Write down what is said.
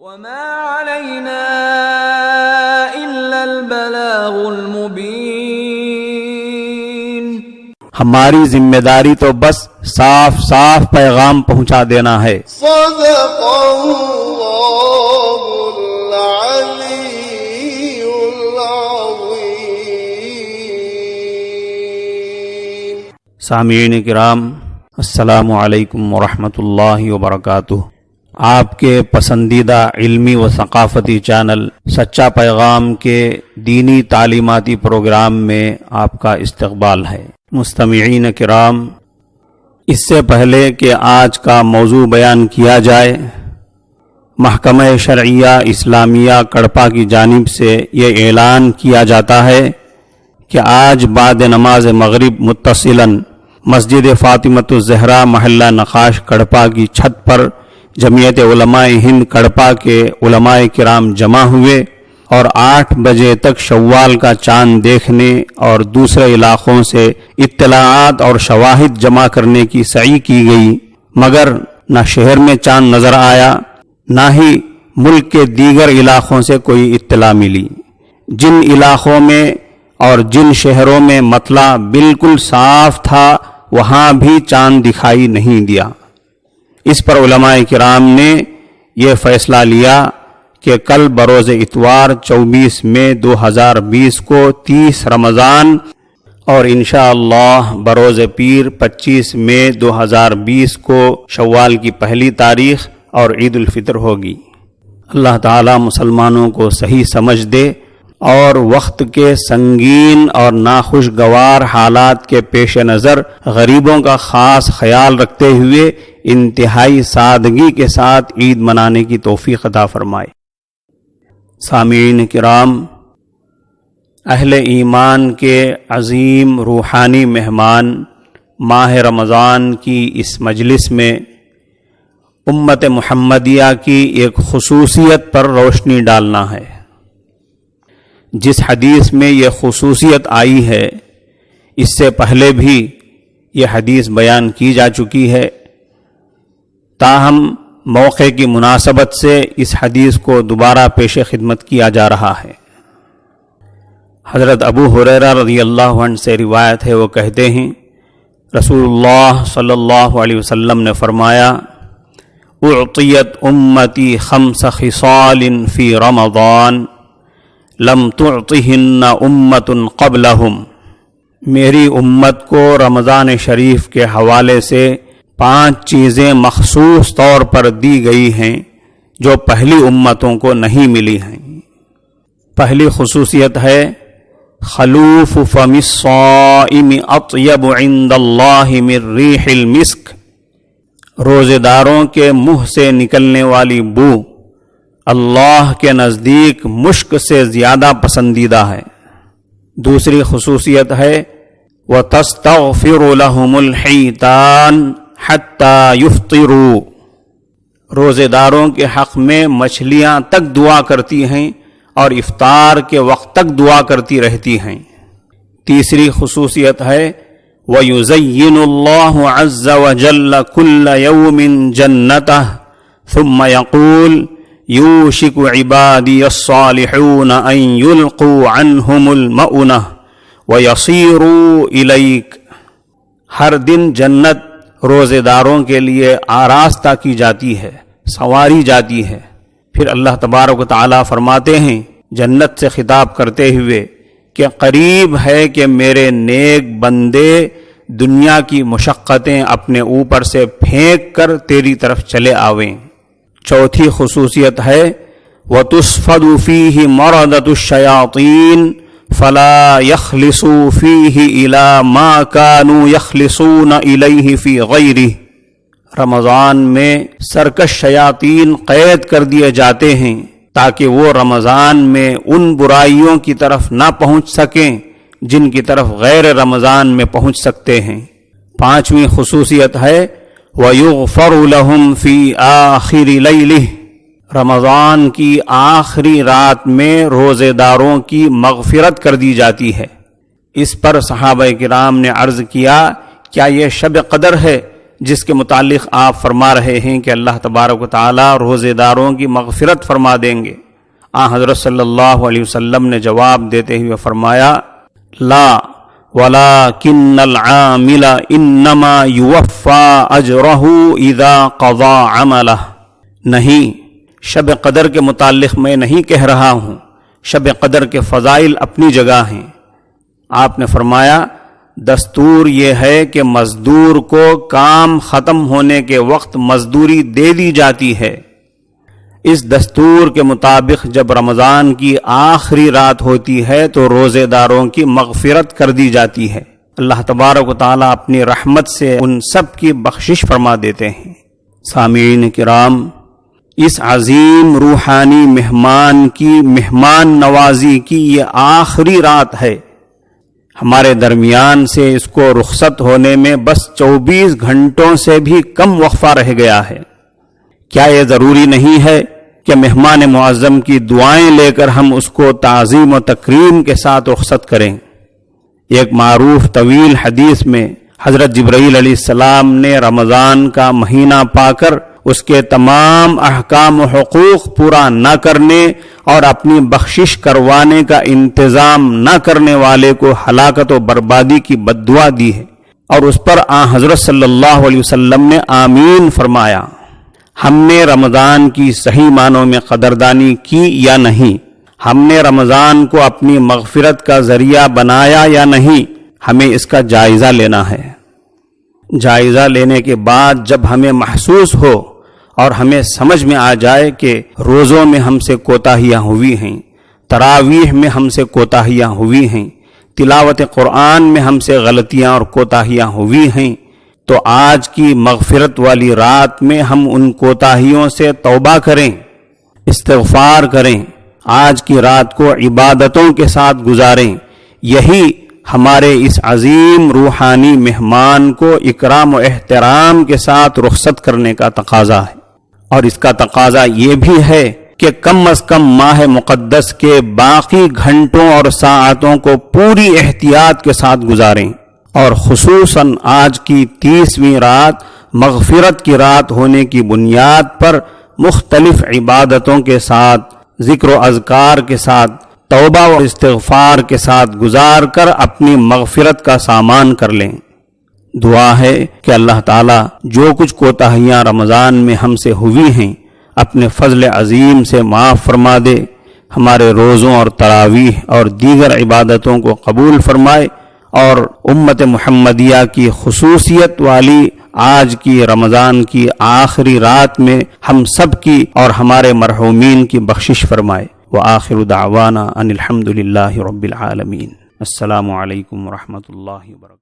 وما علينا إلا البلاغ المبين. ہماری ذمہ داری تو بس صاف صاف پیغام پہنچا دینا ہے. صدق اللہ العلی العظیم. سامعین کرام، السلام علیکم ورحمۃ اللہ وبرکاتہ. آپ کے پسندیدہ علمی و ثقافتی چینل سچا پیغام کے دینی تعلیماتی پروگرام میں آپ کا استقبال ہے. مستمعین کرام، اس سے پہلے کہ آج کا موضوع بیان کیا جائے، محکمہ شرعیہ اسلامیہ کڑپا کی جانب سے یہ اعلان کیا جاتا ہے کہ آج بعد نماز مغرب متصلاً مسجد فاطمۃ الزہرا محلہ نقاش کڑپا کی چھت پر جمعیت علماء ہند کڑپا کے علماء کرام جمع ہوئے اور 8 بجے تک شوال کا چاند دیکھنے اور دوسرے علاقوں سے اطلاعات اور شواہد جمع کرنے کی سعی کی گئی، مگر نہ شہر میں چاند نظر آیا نہ ہی ملک کے دیگر علاقوں سے کوئی اطلاع ملی. جن علاقوں میں اور جن شہروں میں مطلع بالکل صاف تھا وہاں بھی چاند دکھائی نہیں دیا. اس پر علماء کرام نے یہ فیصلہ لیا کہ کل بروز اتوار 24 مئی 2020 کو 30 رمضان اور انشاءاللہ بروز پیر 25 مئی 2020 کو شوال کی پہلی تاریخ اور عید الفطر ہوگی. اللہ تعالی مسلمانوں کو صحیح سمجھ دے اور وقت کے سنگین اور ناخوشگوار حالات کے پیش نظر غریبوں کا خاص خیال رکھتے ہوئے انتہائی سادگی کے ساتھ عید منانے کی توفیق عطا فرمائے. سامعین کرام، اہل ایمان کے عظیم روحانی مہمان ماہ رمضان کی اس مجلس میں امت محمدیہ کی ایک خصوصیت پر روشنی ڈالنا ہے. جس حدیث میں یہ خصوصیت آئی ہے اس سے پہلے بھی یہ حدیث بیان کی جا چکی ہے، تاہم موقع کی مناسبت سے اس حدیث کو دوبارہ پیش خدمت کیا جا رہا ہے. حضرت ابو ہریرہ رضی اللہ عنہ سے روایت ہے، وہ کہتے ہیں رسول اللہ صلی اللہ علیہ وسلم نے فرمایا، اعطیت امتی 5 خصال فی رمضان لم تعطہن امت قبلہم. میری امت کو رمضان شریف کے حوالے سے 5 چیزیں مخصوص طور پر دی گئی ہیں جو پہلی امتوں کو نہیں ملی ہیں. پہلی خصوصیت ہے خلوف فم الصائم اطیب عند اللہ من ریح المسک. روزے داروں کے منہ سے نکلنے والی بو اللہ کے نزدیک مشک سے زیادہ پسندیدہ ہے. دوسری خصوصیت ہے وَتَسْتَغْفِرُ لَهُمُ الْحِيتَانِ حَتَّى يُفْطِرُوا. روزے داروں کے حق میں مچھلیاں تک دعا کرتی ہیں اور افطار کے وقت تک دعا کرتی رہتی ہیں. تیسری خصوصیت ہے وَيُزَيِّنُ اللَّهُ عَزَّ وَجَلَّ كُلَّ يَوْمٍ جَنَّتَهُ ثُمَّ يَقُولُ یوشک عبادی الصالحون ان یلقوا عنہم المؤنہ ویصیروا الیک. ہر دن جنت روزے داروں کے لیے آراستہ کی جاتی ہے، سنواری جاتی ہے. پھر اللہ تبارک و تعالی فرماتے ہیں جنت سے خطاب کرتے ہوئے کہ قریب ہے کہ میرے نیک بندے دنیا کی مشقتیں اپنے اوپر سے پھینک کر تیری طرف چلے آویں. چوتھی خصوصیت ہے وَتُصْفَدُ فِيهِ مَرَضَةُ الشَّيَاطِينِ فَلَا يَخْلِصُوا فِيهِ إِلَى مَا كَانُوا يَخْلِصُونَ إِلَيْهِ فِي غَيْرِهِ. رمضان میں سرکش شیاطین قید کر دیے جاتے ہیں تاکہ وہ رمضان میں ان برائیوں کی طرف نہ پہنچ سکیں جن کی طرف غیر رمضان میں پہنچ سکتے ہیں. پانچویں خصوصیت ہے وَيُغْفَرُ لَهُمْ فِي آخِرِ لَيْلِهِ. رمضان کی آخری رات میں روزے داروں کی مغفرت کر دی جاتی ہے. اس پر صحابہ کرام نے عرض کیا کیا یہ شب قدر ہے جس کے متعلق آپ فرما رہے ہیں کہ اللہ تبارک و تعالی روزے داروں کی مغفرت فرما دیں گے، حضرت صلی اللہ علیہ وسلم نے جواب دیتے ہوئے فرمایا لا ولكن العامل انما يوفى اجره اذا قضى عمله، نہیں، شب قدر کے متعلق میں نہیں کہہ رہا ہوں، شب قدر کے فضائل اپنی جگہ ہیں۔ آپ نے فرمایا دستور یہ ہے کہ مزدور کو کام ختم ہونے کے وقت مزدوری دے دی جاتی ہے۔ اس دستور کے مطابق جب رمضان کی آخری رات ہوتی ہے تو روزے داروں کی مغفرت کر دی جاتی ہے۔ اللہ تبارک و تعالیٰ اپنی رحمت سے ان سب کی بخشش فرما دیتے ہیں۔ سامعین کرام، اس عظیم روحانی مہمان کی مہمان نوازی کی یہ آخری رات ہے۔ ہمارے درمیان سے اس کو رخصت ہونے میں بس 24 گھنٹوں سے بھی کم وقفہ رہ گیا ہے۔ کیا یہ ضروری نہیں ہے کہ مہمان معظم کی دعائیں لے کر ہم اس کو تعظیم و تکریم کے ساتھ رخصت کریں؟ ایک معروف طویل حدیث میں حضرت جبرائیل علیہ السلام نے رمضان کا مہینہ پا کر اس کے تمام احکام و حقوق پورا نہ کرنے اور اپنی بخشش کروانے کا انتظام نہ کرنے والے کو ہلاکت و بربادی کی بد دعا دی ہے، اور اس پر حضرت صلی اللہ علیہ وسلم نے آمین فرمایا۔ ہم نے رمضان کی صحیح معنوں میں قدردانی کی یا نہیں؟ ہم نے رمضان کو اپنی مغفرت کا ذریعہ بنایا یا نہیں؟ ہمیں اس کا جائزہ لینا ہے۔ جائزہ لینے کے بعد جب ہمیں محسوس ہو اور ہمیں سمجھ میں آ جائے کہ روزوں میں ہم سے کوتاہیاں ہوئی ہیں، تراویح میں ہم سے کوتاہیاں ہوئی ہیں، تلاوت قرآن میں ہم سے غلطیاں اور کوتاہیاں ہوئی ہیں، تو آج کی مغفرت والی رات میں ہم ان کوتاہیوں سے توبہ کریں، استغفار کریں، آج کی رات کو عبادتوں کے ساتھ گزاریں۔ یہی ہمارے اس عظیم روحانی مہمان کو اکرام و احترام کے ساتھ رخصت کرنے کا تقاضا ہے، اور اس کا تقاضا یہ بھی ہے کہ کم از کم ماہ مقدس کے باقی گھنٹوں اور ساعتوں کو پوری احتیاط کے ساتھ گزاریں، اور خصوصاً آج کی 30ویں رات مغفرت کی رات ہونے کی بنیاد پر مختلف عبادتوں کے ساتھ، ذکر و اذکار کے ساتھ، توبہ و استغفار کے ساتھ گزار کر اپنی مغفرت کا سامان کر لیں۔ دعا ہے کہ اللہ تعالیٰ جو کچھ کوتاہیاں رمضان میں ہم سے ہوئی ہیں اپنے فضل عظیم سے معاف فرما دے، ہمارے روزوں اور تراویح اور دیگر عبادتوں کو قبول فرمائے، اور امت محمدیہ کی خصوصیت والی آج کی رمضان کی آخری رات میں ہم سب کی اور ہمارے مرحومین کی بخشش فرمائے۔ وآخر دعوانا ان الحمد للہ رب العالمین۔ السلام علیکم ورحمۃ اللہ وبرکاتہ۔